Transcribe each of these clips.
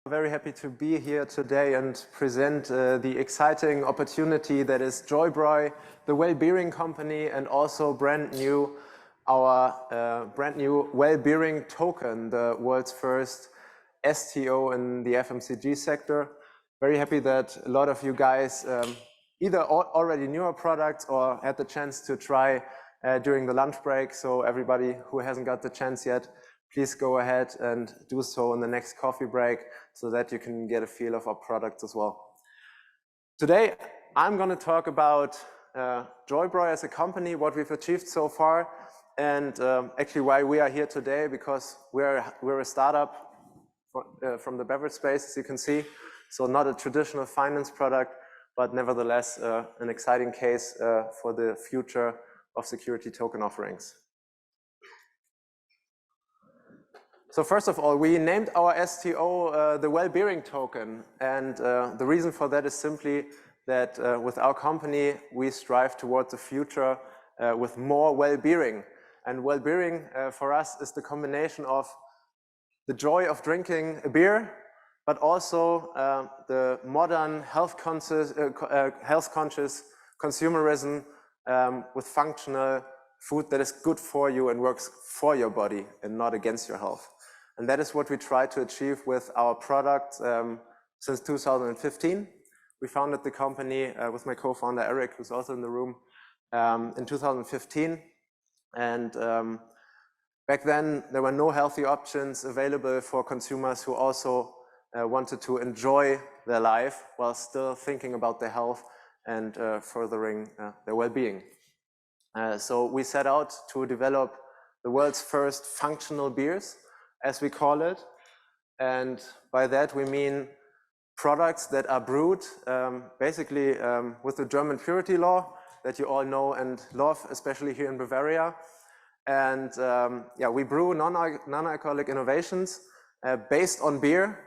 Very happy to be here today and present the exciting opportunity that is JoyBräu, the well-being company, and also our brand new well-being token, the world's first STO in the FMCG sector. Very happy that a lot of you guys either already knew our products or had the chance to try during the lunch break. So everybody who hasn't got the chance yet, please go ahead and do so in the next coffee break so that you can get a feel of our products as well. Today, I'm going to talk about JoyBräu as a company, what we've achieved so far, and actually why we are here today, because we're a startup from the beverage space, as you can see. So not a traditional finance product, but nevertheless an exciting case for the future of security token offerings. So first of all, we named our STO the well-being token, and the reason for that is simply that with our company we strive towards a future with more well-being. And well-being for us is the combination of the joy of drinking a beer, but also the modern health-conscious consumerism with functional food that is good for you and works for your body and not against your health. And that is what we try to achieve with our product since 2015. We founded the company with my co-founder Eric, who's also in the room, in 2015. And back then, there were no healthy options available for consumers who also wanted to enjoy their life while still thinking about their health and furthering their well-being. So we set out to develop the world's first functional beers, as we call it. And by that we mean products that are brewed basically with the German purity law that you all know and love, especially here in Bavaria. And yeah, we brew non-alcoholic innovations based on beer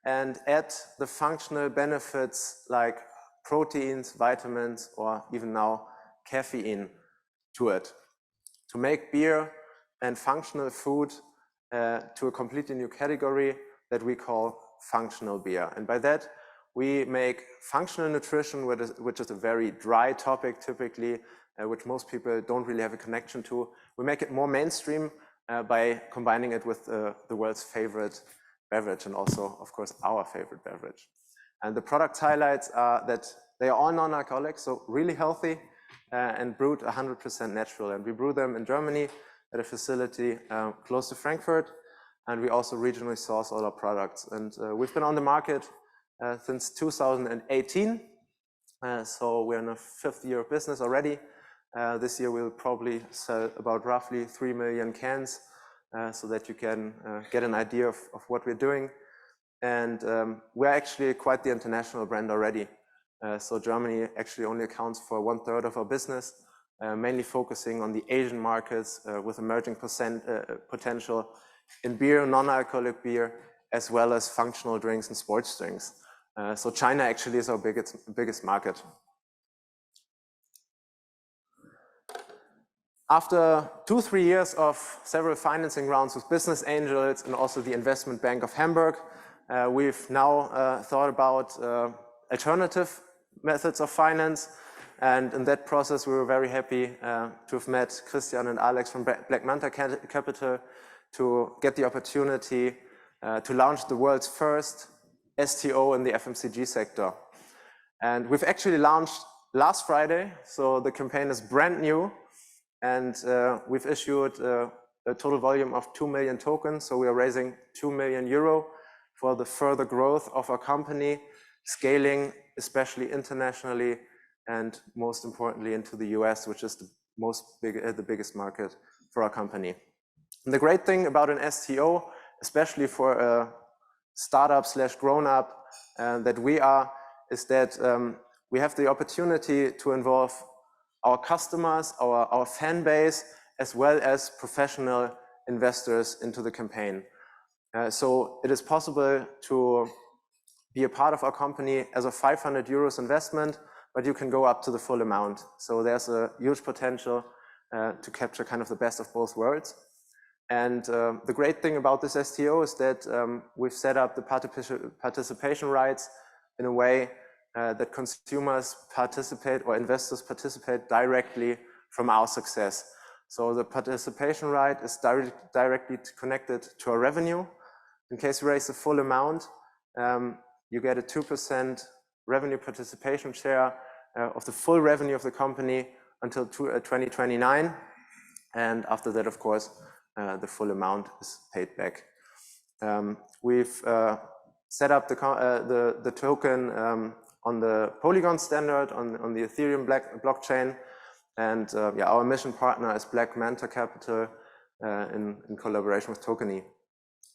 and add the functional benefits like proteins, vitamins, or even now caffeine to it, to make beer and functional food to a completely new category that we call functional beer. And by that, we make functional nutrition, which is a very dry topic typically, which most people don't really have a connection to. We make it more mainstream by combining it with the world's favorite beverage, and also, of course, our favorite beverage. And the product highlights are that they are all non-alcoholic, so really healthy, and brewed 100% natural. And we brew them in Germany at a facility close to Frankfurt, and we also regionally source all our products. And we've been on the market since 2018, so we're in a 5th year of business already. This year we'll probably sell about roughly 3 million cans, so that you can get an idea of what we're doing. And we're actually quite the international brand already. So Germany actually only accounts for 1/3 of our business, mainly focusing on the Asian markets with emerging potential in beer, non-alcoholic beer, as well as functional drinks and sports drinks. So China actually is our biggest market. After 2-3 years of several financing rounds with business angels and also the Investment Bank of Hamburg, we've now thought about alternative methods of finance. And in that process, we were very happy to have met Christian and Alex from Black Manta Capital to get the opportunity to launch the world's first STO in the FMCG sector. And we've actually launched last Friday, so the campaign is brand new. And we've issued a total volume of 2 million tokens, so we are raising 2 million euro for the further growth of our company, scaling especially internationally, and most importantly into the US, which is the biggest market for our company. And the great thing about an STO, especially for a startup / grown-up that we are, is that we have the opportunity to involve our customers, our fan base, as well as professional investors into the campaign. So it is possible to be a part of our company as a 500 euros investment, but you can go up to the full amount. So there's a huge potential to capture kind of the best of both worlds. And the great thing about this STO is that we've set up the participation rights in a way that consumers participate or investors participate directly from our success. So the participation right is directly connected to our revenue. In case we raise the full amount, you get a 2% revenue participation share of the full revenue of the company until 2029. And after that, of course, the full amount is paid back. We've set up the token on the Polygon standard on the Ethereum blockchain. And yeah, our mission partner is Black Manta Capital in collaboration with Tokeny.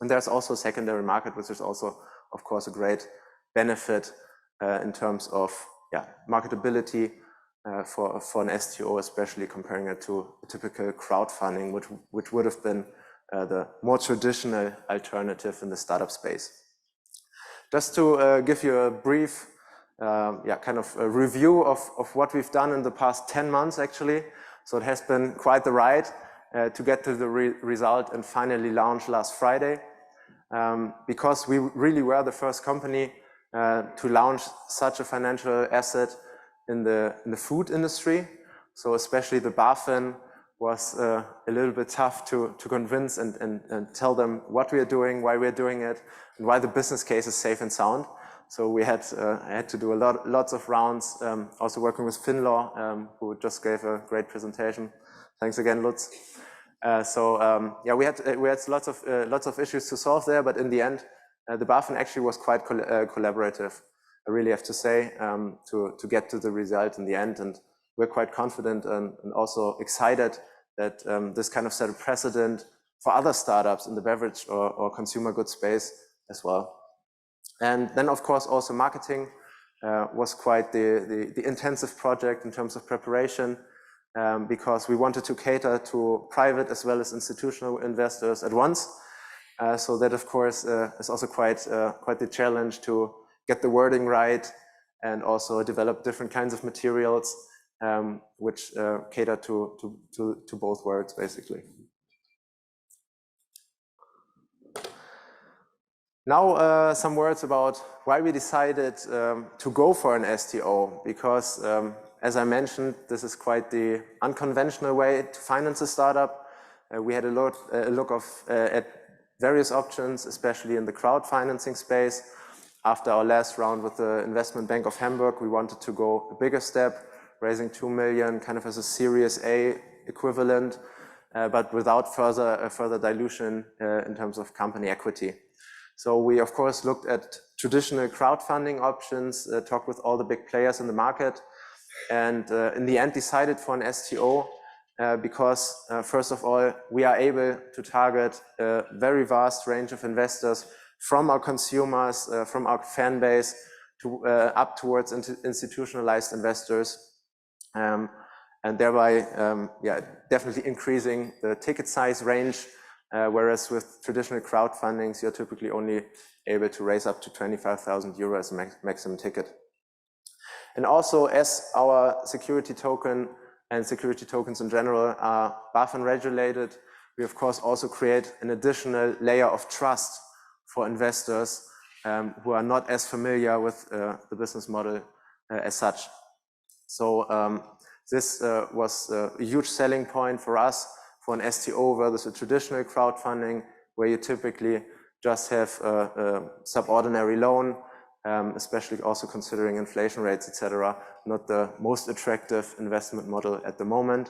And there's also a secondary market, which is also, of course, a great benefit in terms of marketability for an STO, especially comparing it to a typical crowdfunding, which would have been the more traditional alternative in the startup space. Just to give you a brief kind of a review of what we've done in the past 10 months, actually. So it has been quite the ride to get to the result and finally launch last Friday. Because we really were the first company to launch such a financial asset in the food industry. So especially the BaFin was a little bit tough to convince and tell them what we are doing, why we are doing it, and why the business case is safe and sound. So we had to do lots of rounds, also working with FinLaw, who just gave a great presentation. Thanks again, Lutz. Yeah, we had lots of issues to solve there, but in the end, the BaFin actually was quite collaborative. I really have to say, to get to the result in the end, and we're quite confident and also excited that this kind of set a precedent for other startups in the beverage or consumer goods space as well. And then, of course, also marketing was quite the intensive project in terms of preparation, because we wanted to cater to private as well as institutional investors at once. So that, of course, is also quite the challenge to get the wording right and also develop different kinds of materials which cater to both worlds, basically. Now, some words about why we decided to go for an STO, because as I mentioned, this is quite the unconventional way to finance a startup. We had a look at various options, especially in the crowdfinancing space. After our last round with the Investment Bank of Hamburg, we wanted to go a bigger step, raising 2 million kind of as a Series A equivalent, but without further dilution in terms of company equity. So we, of course, looked at traditional crowdfunding options, talked with all the big players in the market, and in the end decided for an STO because, first of all, we are able to target a very vast range of investors from our consumers, from our fan base, to up towards institutionalized investors, and thereby, definitely increasing the ticket size range. Whereas with traditional crowdfundings, you're typically only able to raise up to 25,000 euros maximum ticket. And also, as our security token and security tokens in general are BaFin regulated, we of course also create an additional layer of trust for investors who are not as familiar with the business model as such. So this was a huge selling point for us for an STO versus a traditional crowdfunding, where you typically just have a subordinary loan, especially also considering inflation rates, etc., not the most attractive investment model at the moment.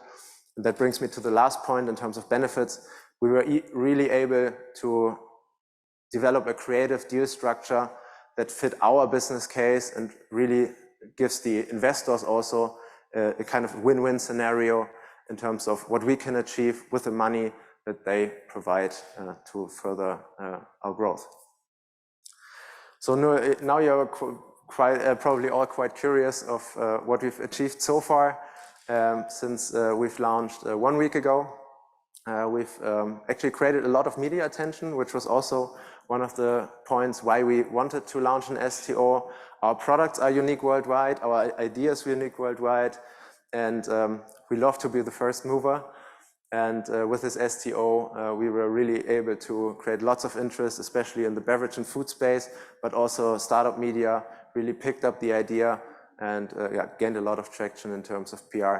And that brings me to the last point in terms of benefits. We were really able to develop a creative deal structure that fit our business case and really gives the investors also a kind of win-win scenario in terms of what we can achieve with the money that they provide to further our growth. So now you're probably all quite curious of what we've achieved so far since we've launched 1 week ago. We've actually created a lot of media attention, which was also one of the points why we wanted to launch an STO. Our products are unique worldwide, our ideas are unique worldwide, and we love to be the first mover. And with this STO, we were really able to create lots of interest, especially in the beverage and food space, but also startup media really picked up the idea and gained a lot of traction in terms of PR.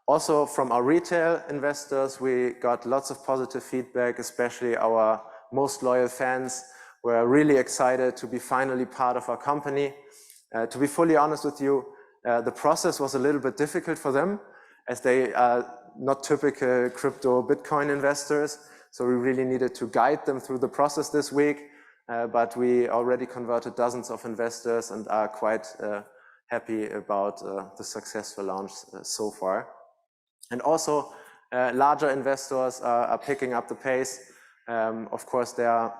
Also from our retail investors, we got lots of positive feedback, especially our most loyal fans were really excited to be finally part of our company. To be fully honest with you, the process was a little bit difficult for them as they are not typical crypto Bitcoin investors. So we really needed to guide them through the process this week. But we already converted dozens of investors and are quite happy about the successful launch so far. And also larger investors are picking up the pace. Of course, they are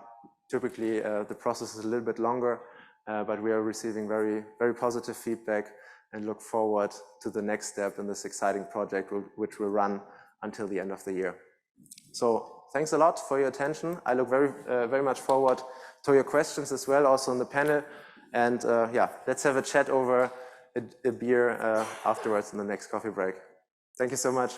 typically the process is a little bit longer, but we are receiving very, very positive feedback and look forward to the next step in this exciting project, which will run until the end of the year. So thanks a lot for your attention. I look very much forward to your questions as well, also on the panel. And yeah, let's have a chat over a beer afterwards in the next coffee break. Thank you so much.